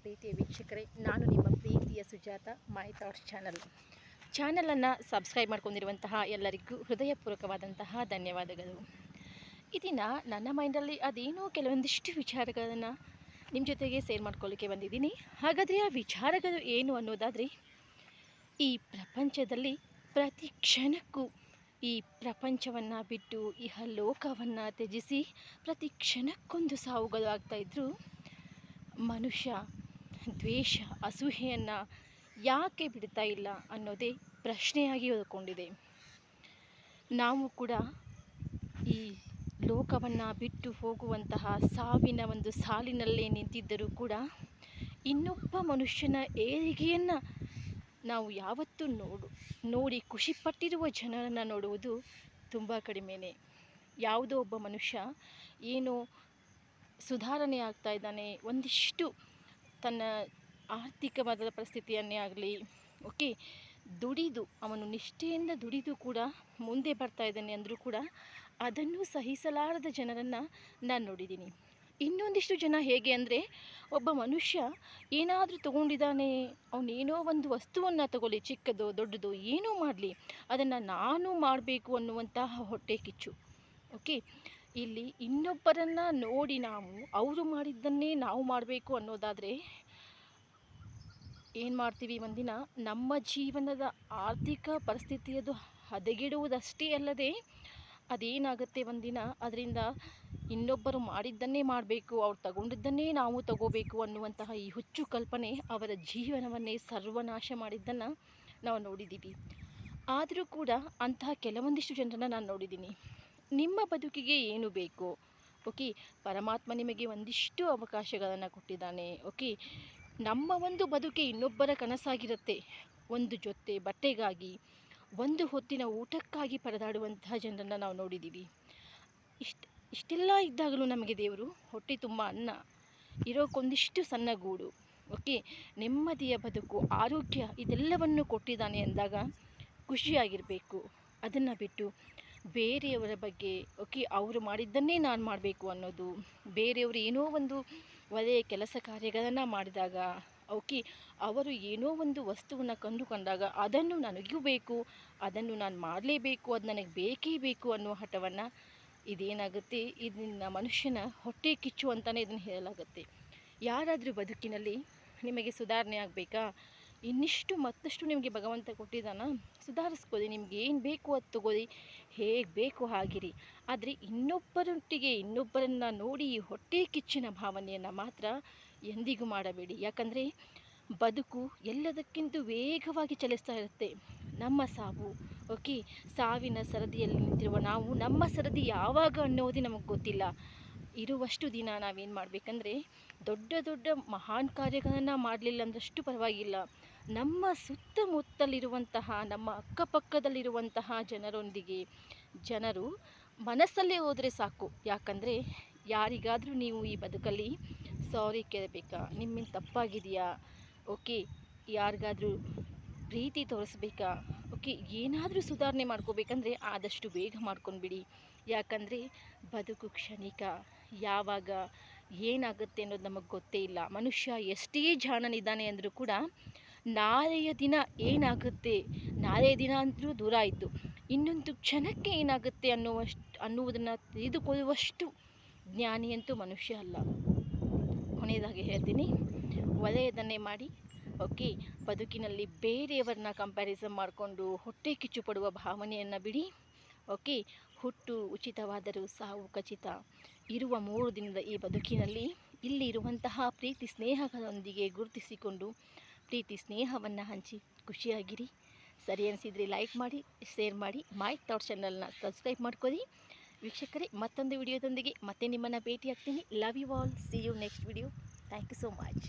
ಪ್ರೀತಿಯ ವೀಕ್ಷಕರೇ, ನಾನು ನಿಮ್ಮ ಪ್ರೀತಿಯ ಸುಜಾತ ಮೈ ಥಾಟ್ಸ್ ಚಾನಲನ್ನು ಸಬ್ಸ್ಕ್ರೈಬ್ ಮಾಡ್ಕೊಂಡಿರುವಂತಹ ಎಲ್ಲರಿಗೂ ಹೃದಯಪೂರ್ವಕವಾದಂತಹ ಧನ್ಯವಾದಗಳು. ಈ ದಿನ ನನ್ನ ಮೈಂಡಲ್ಲಿ ಅದೇನೋ ಕೆಲವೊಂದಿಷ್ಟು ವಿಚಾರಗಳನ್ನು ನಿಮ್ಮ ಜೊತೆಗೆ ಶೇರ್ ಮಾಡ್ಕೊಳ್ಳಿಕ್ಕೆ ಬಂದಿದ್ದೀನಿ. ಹಾಗಾದರೆ ಆ ವಿಚಾರಗಳು ಏನು ಅನ್ನೋದಾದರೆ, ಈ ಪ್ರಪಂಚದಲ್ಲಿ ಪ್ರತಿ ಕ್ಷಣಕ್ಕೂ ಈ ಪ್ರಪಂಚವನ್ನು ಬಿಟ್ಟು ಲೋಕವನ್ನು ತ್ಯಜಿಸಿ ಪ್ರತಿ ಕ್ಷಣಕ್ಕೊಂದು ಸಾವುಗಳು ಆಗ್ತಾಯಿದ್ರು ಮನುಷ್ಯ ದ್ವೇಷ ಅಸೂಯೆಯನ್ನು ಯಾಕೆ ಬಿಡ್ತಾ ಇಲ್ಲ ಅನ್ನೋದೇ ಪ್ರಶ್ನೆಯಾಗಿ ಉಳ್ಕೊಂಡಿದೆ. ನಾವು ಕೂಡ ಈ ಲೋಕವನ್ನು ಬಿಟ್ಟು ಹೋಗುವಂತಹ ಸಾವಿನ ಒಂದು ಸಾಲಿನಲ್ಲೇ ನಿಂತಿದ್ದರೂ ಕೂಡ ಇನ್ನೊಬ್ಬ ಮನುಷ್ಯನ ಏಳಿಗೆಯನ್ನು ನಾವು ಯಾವತ್ತೂ ನೋಡಿ ಖುಷಿಪಟ್ಟಿರುವ ಜನರನ್ನು ನೋಡುವುದು ತುಂಬ ಕಡಿಮೆನೇ. ಯಾವುದೋ ಒಬ್ಬ ಮನುಷ್ಯ ಏನೋ ಸುಧಾರಣೆ ಆಗ್ತಾ ಇದ್ದಾನೆ, ಒಂದಿಷ್ಟು ತನ್ನ ಆರ್ಥಿಕವಾದ ಪರಿಸ್ಥಿತಿಯನ್ನೇ ಆಗಲಿ ದುಡಿದು ಅವನು ನಿಷ್ಠೆಯಿಂದ ದುಡಿದು ಕೂಡ ಮುಂದೆ ಬರ್ತಾ ಇದ್ದಾನೆ ಅಂದರೂ ಕೂಡ ಅದನ್ನು ಸಹಿಸಲಾರದ ಜನರನ್ನು ನಾನು ನೋಡಿದ್ದೀನಿ. ಇನ್ನೊಂದಿಷ್ಟು ಜನ ಹೇಗೆ ಅಂದರೆ, ಒಬ್ಬ ಮನುಷ್ಯ ಏನಾದರೂ ತೊಗೊಂಡಿದ್ದಾನೆ, ಅವನೇನೋ ಒಂದು ವಸ್ತುವನ್ನು ತಗೊಳ್ಳಿ, ಚಿಕ್ಕದೋ ದೊಡ್ಡದೋ ಏನೋ ಮಾಡಲಿ, ಅದನ್ನು ನಾನು ಮಾಡಬೇಕು ಅನ್ನುವಂತಹ ಹೊಟ್ಟೆ ಕಿಚ್ಚು. ಇಲ್ಲಿ ಇನ್ನೊಬ್ಬರನ್ನು ನೋಡಿ ನಾವು ಅವರು ಮಾಡಿದ್ದನ್ನೇ ನಾವು ಮಾಡಬೇಕು ಅನ್ನೋದಾದರೆ ಏನು ಮಾಡ್ತೀವಿ, ಒಂದಿನ ನಮ್ಮ ಜೀವನದ ಆರ್ಥಿಕ ಪರಿಸ್ಥಿತಿಯದು ಹದಗೆಡುವುದಷ್ಟೇ ಅಲ್ಲದೆ ಅದೇನಾಗುತ್ತೆ, ಒಂದಿನ ಅದರಿಂದ ಇನ್ನೊಬ್ಬರು ಮಾಡಿದ್ದನ್ನೇ ಮಾಡಬೇಕು, ಅವ್ರು ತಗೊಂಡಿದ್ದನ್ನೇ ನಾವು ತಗೋಬೇಕು ಅನ್ನುವಂತಹ ಈ ಹುಚ್ಚು ಕಲ್ಪನೆ ಅವರ ಜೀವನವನ್ನೇ ಸರ್ವನಾಶ ಮಾಡಿದ್ದನ್ನು ನಾವು ನೋಡಿದ್ದೀವಿ. ಆದರೂ ಕೂಡ ಅಂತಹ ಕೆಲವೊಂದಿಷ್ಟು ಜನರನ್ನು ನಾನು ನೋಡಿದ್ದೀನಿ. ನಿಮ್ಮ ಬದುಕಿಗೆ ಏನು ಬೇಕು, ಪರಮಾತ್ಮ ನಿಮಗೆ ಒಂದಿಷ್ಟು ಅವಕಾಶಗಳನ್ನು ಕೊಟ್ಟಿದ್ದಾನೆ. ನಮ್ಮ ಒಂದು ಬದುಕೆ ಇನ್ನೊಬ್ಬರ ಕನಸಾಗಿರುತ್ತೆ. ಒಂದು ಜೊತೆ ಬಟ್ಟೆಗಾಗಿ, ಒಂದು ಹೊತ್ತಿನ ಊಟಕ್ಕಾಗಿ ಪರದಾಡುವಂತಹ ಜನರನ್ನು ನಾವು ನೋಡಿದ್ದೀವಿ. ಇಷ್ಟೆಲ್ಲ ಇದ್ದಾಗಲೂ ನಮಗೆ ದೇವರು ಹೊಟ್ಟೆ ತುಂಬ ಅನ್ನ, ಇರೋಕ್ಕೊಂದಿಷ್ಟು ಸಣ್ಣ ಗೂಡು, ನೆಮ್ಮದಿಯ ಬದುಕು, ಆರೋಗ್ಯ ಇದೆಲ್ಲವನ್ನು ಕೊಟ್ಟಿದ್ದಾನೆ ಅಂದಾಗ ಖುಷಿಯಾಗಿರಬೇಕು. ಅದನ್ನು ಬಿಟ್ಟು ಬೇರೆಯವರ ಬಗ್ಗೆ ಅವರು ಮಾಡಿದ್ದನ್ನೇ ನಾನು ಮಾಡಬೇಕು ಅನ್ನೋದು, ಬೇರೆಯವರು ಏನೋ ಒಂದು ಒಳ್ಳೆಯ ಕೆಲಸ ಕಾರ್ಯಗಳನ್ನು ಮಾಡಿದಾಗ ಅವರು ಏನೋ ಒಂದು ವಸ್ತುವನ್ನು ಕಂಡುಕೊಂಡಾಗ ಅದನ್ನು ನನಗೂ ಬೇಕು, ಅದನ್ನು ನಾನು ಮಾಡಲೇಬೇಕು, ಅದು ನನಗೆ ಬೇಕೇ ಬೇಕು ಅನ್ನುವ ಹಠವನ್ನು ಇದೇನಾಗುತ್ತೆ, ಇದನ್ನು ಮನುಷ್ಯನ ಹೊಟ್ಟೆ ಕಿಚ್ಚು ಅಂತಲೇ ಇದನ್ನು ಹೇಳಲಾಗುತ್ತೆ. ಯಾರಾದರೂ ಬದುಕಿನಲ್ಲಿ ನಿಮಗೆ ಸುಧಾರಣೆ ಆಗಬೇಕಾ, ಇನ್ನಿಷ್ಟು ಮತ್ತಷ್ಟು ನಿಮಗೆ ಭಗವಂತ ಕೊಟ್ಟಿದ್ದಾನ, ಸುಧಾರಿಸ್ಕೊಳ್ಳಿ, ನಿಮ್ಗೆ ಏನು ಬೇಕು ಅದು ತಗೊಳ್ಳಿ, ಹೇಗೆ ಬೇಕು ಹಾಗಿರಿ. ಆದರೆ ಇನ್ನೊಬ್ಬರೊಟ್ಟಿಗೆ ಇನ್ನೊಬ್ಬರನ್ನು ನೋಡಿ ಹೊಟ್ಟೆ ಕಿಚ್ಚಿನ ಭಾವನೆಯನ್ನು ಮಾತ್ರ ಎಂದಿಗೂ ಮಾಡಬೇಡಿ. ಯಾಕಂದರೆ ಬದುಕು ಎಲ್ಲದಕ್ಕಿಂತ ವೇಗವಾಗಿ ಚಲಿಸ್ತಾ ಇರುತ್ತೆ. ನಮ್ಮ ಸಾವು ಸಾವಿನ ಸರದಿಯಲ್ಲಿ ನಿಂತಿರುವ ನಾವು, ನಮ್ಮ ಸರದಿ ಯಾವಾಗ ಅನ್ನೋದೇ ನಮಗೆ ಗೊತ್ತಿಲ್ಲ. ಇರುವಷ್ಟು ದಿನ ನಾವೇನು ಮಾಡಬೇಕಂದ್ರೆ, ದೊಡ್ಡ ದೊಡ್ಡ ಮಹಾನ್ ಕಾರ್ಯಗಳನ್ನು ಮಾಡಲಿಲ್ಲ ಅಂದಷ್ಟು ಪರವಾಗಿಲ್ಲ, ನಮ್ಮ ಸುತ್ತಮುತ್ತಲಿರುವಂತಹ ನಮ್ಮ ಅಕ್ಕಪಕ್ಕದಲ್ಲಿರುವಂತಹ ಜನರು ಮನಸ್ಸಲ್ಲೇ ಹೋದರೆ ಸಾಕು. ಯಾಕಂದರೆ ಯಾರಿಗಾದರೂ ನೀವು ಈ ಬದುಕಲ್ಲಿ ಸಾರಿ ಕೇಳಬೇಕಾ, ನಿಮ್ಮಿಂದ ತಪ್ಪಾಗಿದೆಯಾ, ಯಾರಿಗಾದರೂ ಪ್ರೀತಿ ತೋರಿಸ್ಬೇಕಾ, ಏನಾದರೂ ಸುಧಾರಣೆ ಮಾಡ್ಕೋಬೇಕಂದ್ರೆ ಆದಷ್ಟು ಬೇಗ ಮಾಡ್ಕೊಂಡ್ಬಿಡಿ. ಯಾಕಂದರೆ ಬದುಕು ಕ್ಷಣಿಕ, ಯಾವಾಗ ಏನಾಗುತ್ತೆ ಅನ್ನೋದು ನಮಗೆ ಗೊತ್ತೇ ಇಲ್ಲ. ಮನುಷ್ಯ ಎಷ್ಟೇ ಜಾಣನಿದ್ದಾನೆ ಅಂದರೂ ಕೂಡ ನಾಳೆಯ ದಿನ ಏನಾಗುತ್ತೆ, ನಾಳೆಯ ದಿನ ಅಂದರೂ ದೂರ ಆಯಿತು, ಇನ್ನೊಂದು ಕ್ಷಣಕ್ಕೆ ಏನಾಗುತ್ತೆ ಅನ್ನುವುದನ್ನು ತಿಳಿದುಕೊಳ್ಳುವಷ್ಟು ಜ್ಞಾನಿಯಂತೂ ಮನುಷ್ಯ ಅಲ್ಲ. ಕೊನೆಯದಾಗಿ ಹೇಳ್ತೀನಿ, ಒಳ್ಳೆಯದನ್ನೇ ಮಾಡಿ. ಬದುಕಿನಲ್ಲಿ ಬೇರೆಯವರನ್ನ ಕಂಪ್ಯಾರಿಸನ್ ಮಾಡಿಕೊಂಡು ಹೊಟ್ಟೆ ಕಿಚ್ಚು ಪಡುವ ಭಾವನೆಯನ್ನು ಬಿಡಿ. ಹುಟ್ಟು ಉಚಿತವಾದರೂ ಸಾವು ಖಚಿತ. ಇರುವ 3 ದಿನದ ಈ ಬದುಕಿನಲ್ಲಿ ಇಲ್ಲಿ ಇರುವಂತಹ ಪ್ರೀತಿ ಸ್ನೇಹಗಳೊಂದಿಗೆ ಗುರುತಿಸಿಕೊಂಡು ಪ್ರೀತಿ ಸ್ನೇಹವನ್ನು ಹಂಚಿ ಖುಷಿಯಾಗಿರಿ. ಸರಿ ಅನಿಸಿದರೆ ಲೈಕ್ ಮಾಡಿ, ಶೇರ್ ಮಾಡಿ, ಮೈ ಥಾಟ್ಸ್ ಚಾನಲ್ನ ಸಬ್ಸ್ಕ್ರೈಬ್ ಮಾಡ್ಕೊಳ್ಳಿ. ವೀಕ್ಷಕರೇ, ಮತ್ತೊಂದು ವಿಡಿಯೋದೊಂದಿಗೆ ಮತ್ತೆ ನಿಮ್ಮನ್ನು ಭೇಟಿ ಆಗ್ತೀನಿ. Love you all. See you next video. Thank you so much.